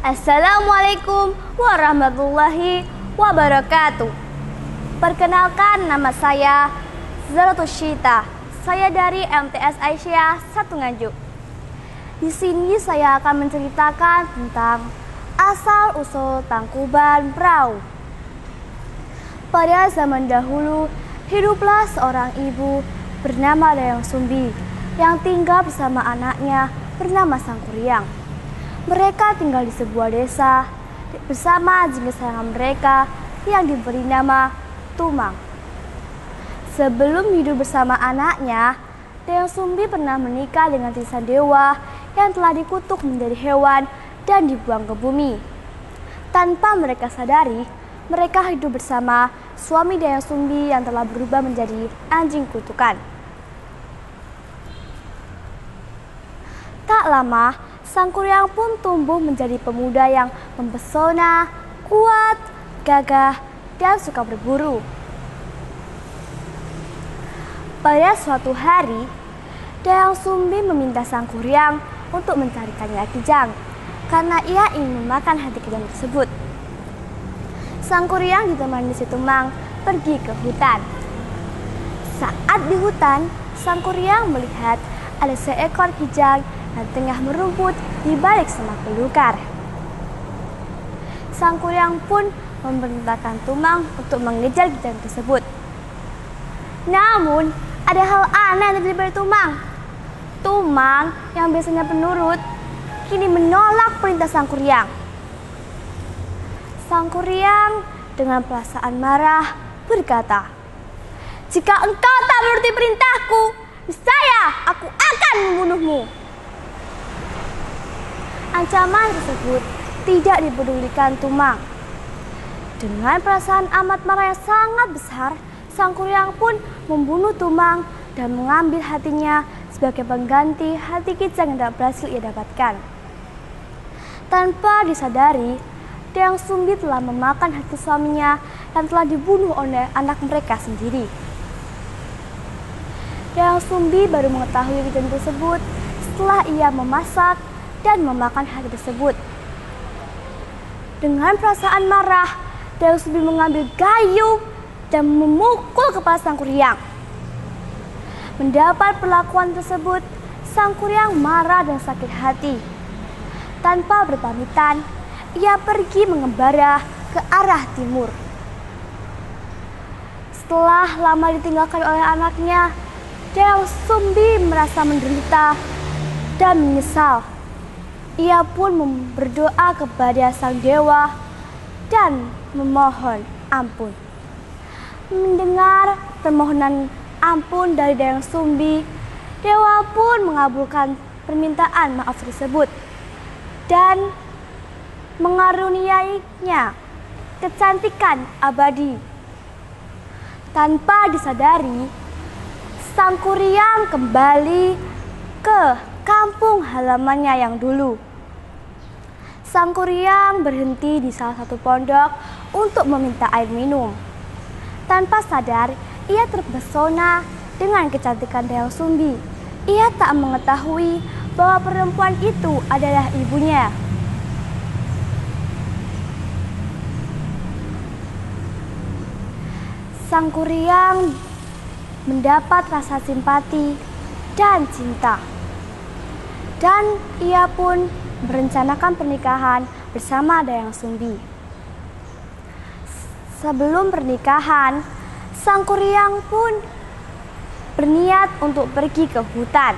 Assalamualaikum warahmatullahi wabarakatuh. Perkenalkan, nama saya Zaratul Syita. Saya dari MTS Aisyah 1 Nganjuk. Di sini saya akan menceritakan tentang asal-usul Tangkuban Perahu. Pada zaman dahulu, hiduplah seorang ibu bernama Dayang Sumbi yang tinggal bersama anaknya bernama Sangkuriang. Mereka tinggal di sebuah desa bersama jin kesayangan mereka yang diberi nama Tumang. Sebelum hidup bersama anaknya, Dayang Sumbi pernah menikah dengan Tisan Dewa yang telah dikutuk menjadi hewan dan dibuang ke bumi. Tanpa mereka sadari, mereka hidup bersama suami Dayang Sumbi yang telah berubah menjadi anjing kutukan. Tak lama, Sangkuriang pun tumbuh menjadi pemuda yang mempesona, kuat, gagah, dan suka berburu. Pada suatu hari, Dayang Sumbi meminta Sangkuriang untuk mencarikannya kijang, karena ia ingin memakan hati kijang tersebut. Sangkuriang ditemani si Tumang pergi ke hutan. Saat di hutan, Sangkuriang melihat ada seekor kijang yang tengah merumput di balik semak belukar. Sangkuriang pun memerintahkan Tumang untuk mengejar kijang tersebut. Namun, ada hal aneh yang terjadi pada Tumang. Tumang yang biasanya penurut, kini menolak perintah Sangkuriang. Sangkuriang dengan perasaan marah berkata, "Jika engkau tak menuruti perintahku, niscaya aku akan membunuhmu." Ancaman tersebut tidak dipedulikan Tumang. Dengan perasaan amat marah yang sangat besar, Sangkuriang pun membunuh Tumang dan mengambil hatinya sebagai pengganti hati kijang yang tak berhasil ia dapatkan. Tanpa disadari, Dayang Sumbi telah memakan hati suaminya yang telah dibunuh oleh anak mereka sendiri. Dayang Sumbi baru mengetahui kejadian tersebut setelah ia memasak dan memakan hati tersebut. Dengan perasaan marah, Dayang Sumbi mengambil gayung dan memukul kepala Sangkuriang. Mendapat perlakuan tersebut, Sangkuriang marah dan sakit hati. Tanpa berpamitan, ia pergi mengembara ke arah timur. Setelah lama ditinggalkan oleh anaknya, Dayang Sumbi merasa menderita dan menyesal. Ia pun berdoa kepada Sang Dewa dan memohon ampun. Mendengar permohonan ampun dari Dayang Sumbi, Dewa pun mengabulkan permintaan maaf tersebut dan mengaruniainya kecantikan abadi. Tanpa disadari, Sangkuriang kembali ke kampung halamannya yang dulu. Sangkuriang berhenti di salah satu pondok untuk meminta air minum. Tanpa sadar, ia terpesona dengan kecantikan Dayang Sumbi. Ia tak mengetahui bahwa perempuan itu adalah ibunya. Sangkuriang mendapat rasa simpati dan cinta. Dan ia pun merencanakan pernikahan bersama Dayang Sumbi. Sebelum pernikahan, Sangkuriang pun berniat untuk pergi ke hutan.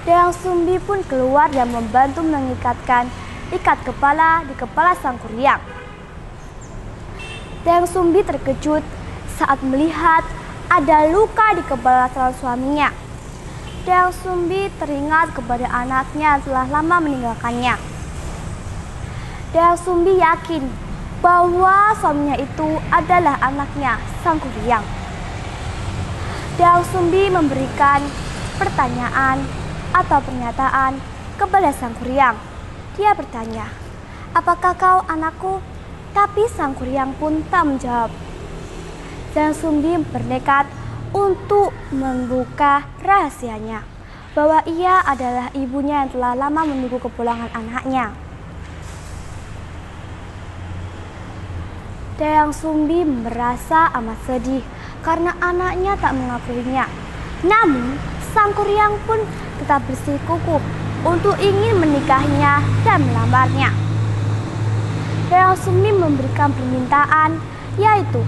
Dayang Sumbi pun keluar dan membantu mengikatkan ikat kepala di kepala Sangkuriang. Dayang Sumbi terkejut saat melihat ada luka di kepala calon suaminya. Dayang Sumbi teringat kepada anaknya yang telah lama meninggalkannya. Dayang Sumbi yakin bahwa suaminya itu adalah anaknya, Sangkuriang. Dayang Sumbi memberikan pertanyaan atau pernyataan kepada Sangkuriang. Dia bertanya, "Apakah kau anakku?" Tapi Sangkuriang pun tak menjawab. Dayang Sumbi bertekad untuk membuka rahasianya bahwa ia adalah ibunya yang telah lama menunggu kepulangan anaknya. Dayang Sumbi merasa amat sedih karena anaknya tak mengakuinya. Namun, Sang Kuryang pun tetap bersikukuh untuk ingin menikahinya dan melamarnya. Dayang Sumbi memberikan permintaan, yaitu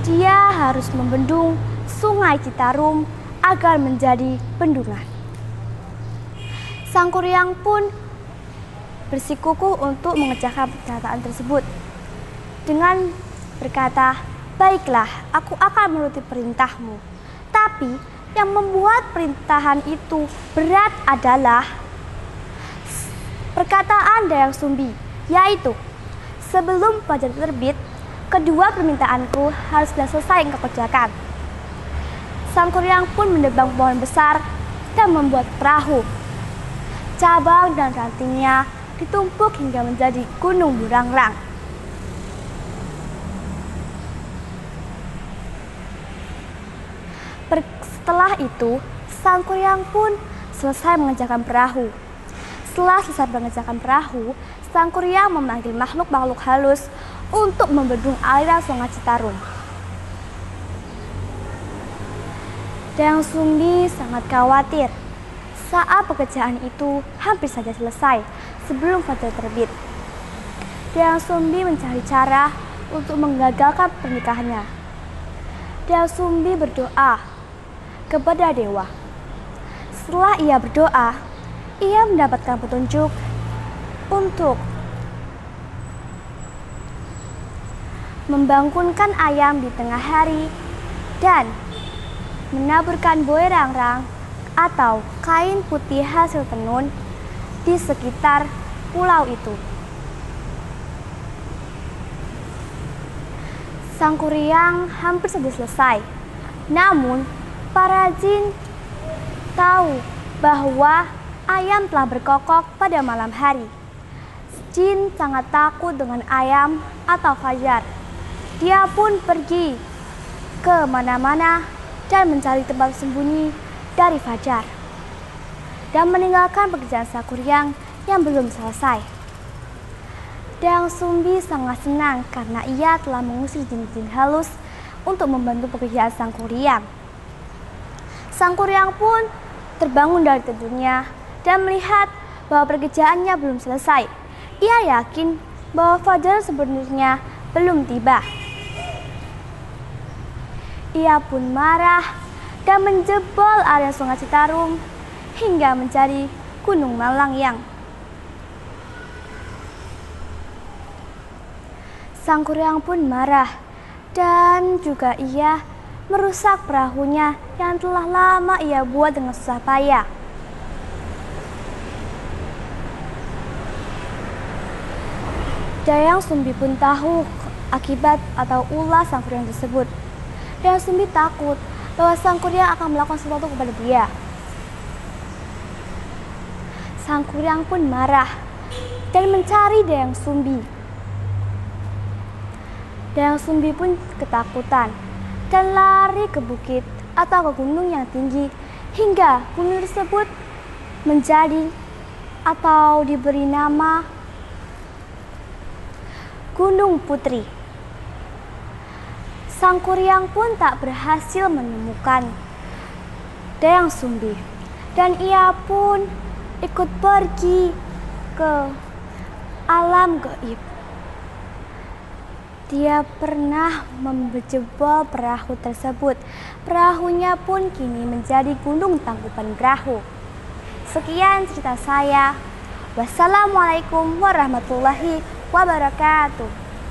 dia harus membendung Sungai Citarum agar menjadi bendungan. Sang Kuryang pun bersikukuh untuk mengerjakan pernyataan tersebut dengan berkata, "Baiklah, aku akan menuruti perintahmu." Tapi yang membuat perintahan itu berat adalah perkataan Dayang Sumbi, yaitu, "Sebelum fajar terbit, kedua permintaanku harus sudah selesai engkau kerjakan." Sang Kuryang pun menebang pohon besar dan membuat perahu. Cabang dan rantingnya ditumpuk hingga menjadi gunung Burangrang. Setelah itu, Sang Kuryang pun selesai mengerjakan perahu. Setelah selesai mengerjakan perahu, Sang Kuryang memanggil makhluk-makhluk halus untuk membendung aliran Sungai Citarum. Dayang Sumbi sangat khawatir saat pekerjaan itu hampir saja selesai sebelum fajar terbit. Dayang Sumbi mencari cara untuk menggagalkan pernikahannya. Dayang Sumbi berdoa kepada dewa. Setelah ia berdoa, ia mendapatkan petunjuk untuk membangunkan ayam di tengah hari dan menaburkan boerang-rang atau kain putih hasil tenun di sekitar pulau itu. Sang Kuryang hampir saja selesai. Namun, para jin tahu bahwa ayam telah berkokok pada malam hari. Jin sangat takut dengan ayam atau fajar. Dia pun pergi ke mana-mana dan mencari tempat sembunyi dari fajar dan meninggalkan pekerjaan Sang Kuryang yang belum selesai. Dayang Sumbi sangat senang karena ia telah mengusir jin-jin halus untuk membantu pekerjaan Sang Kuryang. Sang Kuryang pun terbangun dari tidurnya dan melihat bahwa pekerjaannya belum selesai. Ia yakin bahwa fajar sebenarnya belum tiba. Ia pun marah dan menjebol area Sungai Citarum hingga menjadi Gunung Malangyang. Sang Kuryang pun marah dan juga ia merusak perahunya yang telah lama ia buat dengan susah payah. Dayang Sumbi pun tahu akibat atau ulah Sang Kuryang tersebut. Dayang Sumbi takut bahwa Sang Kuryang akan melakukan sesuatu kepada dia. Sang Kuryang pun marah dan mencari Dayang Sumbi. Dayang Sumbi pun ketakutan dan lari ke bukit atau ke gunung yang tinggi hingga gunung tersebut menjadi atau diberi nama Gunung Putri. Sang Kuryang pun tak berhasil menemukan Dayang Sumbi dan ia pun ikut pergi ke alam gaib. Dia pernah menjebol perahu tersebut. Perahunya pun kini menjadi gunung tangkuban perahu. Sekian cerita saya. Wassalamualaikum warahmatullahi wabarakatuh.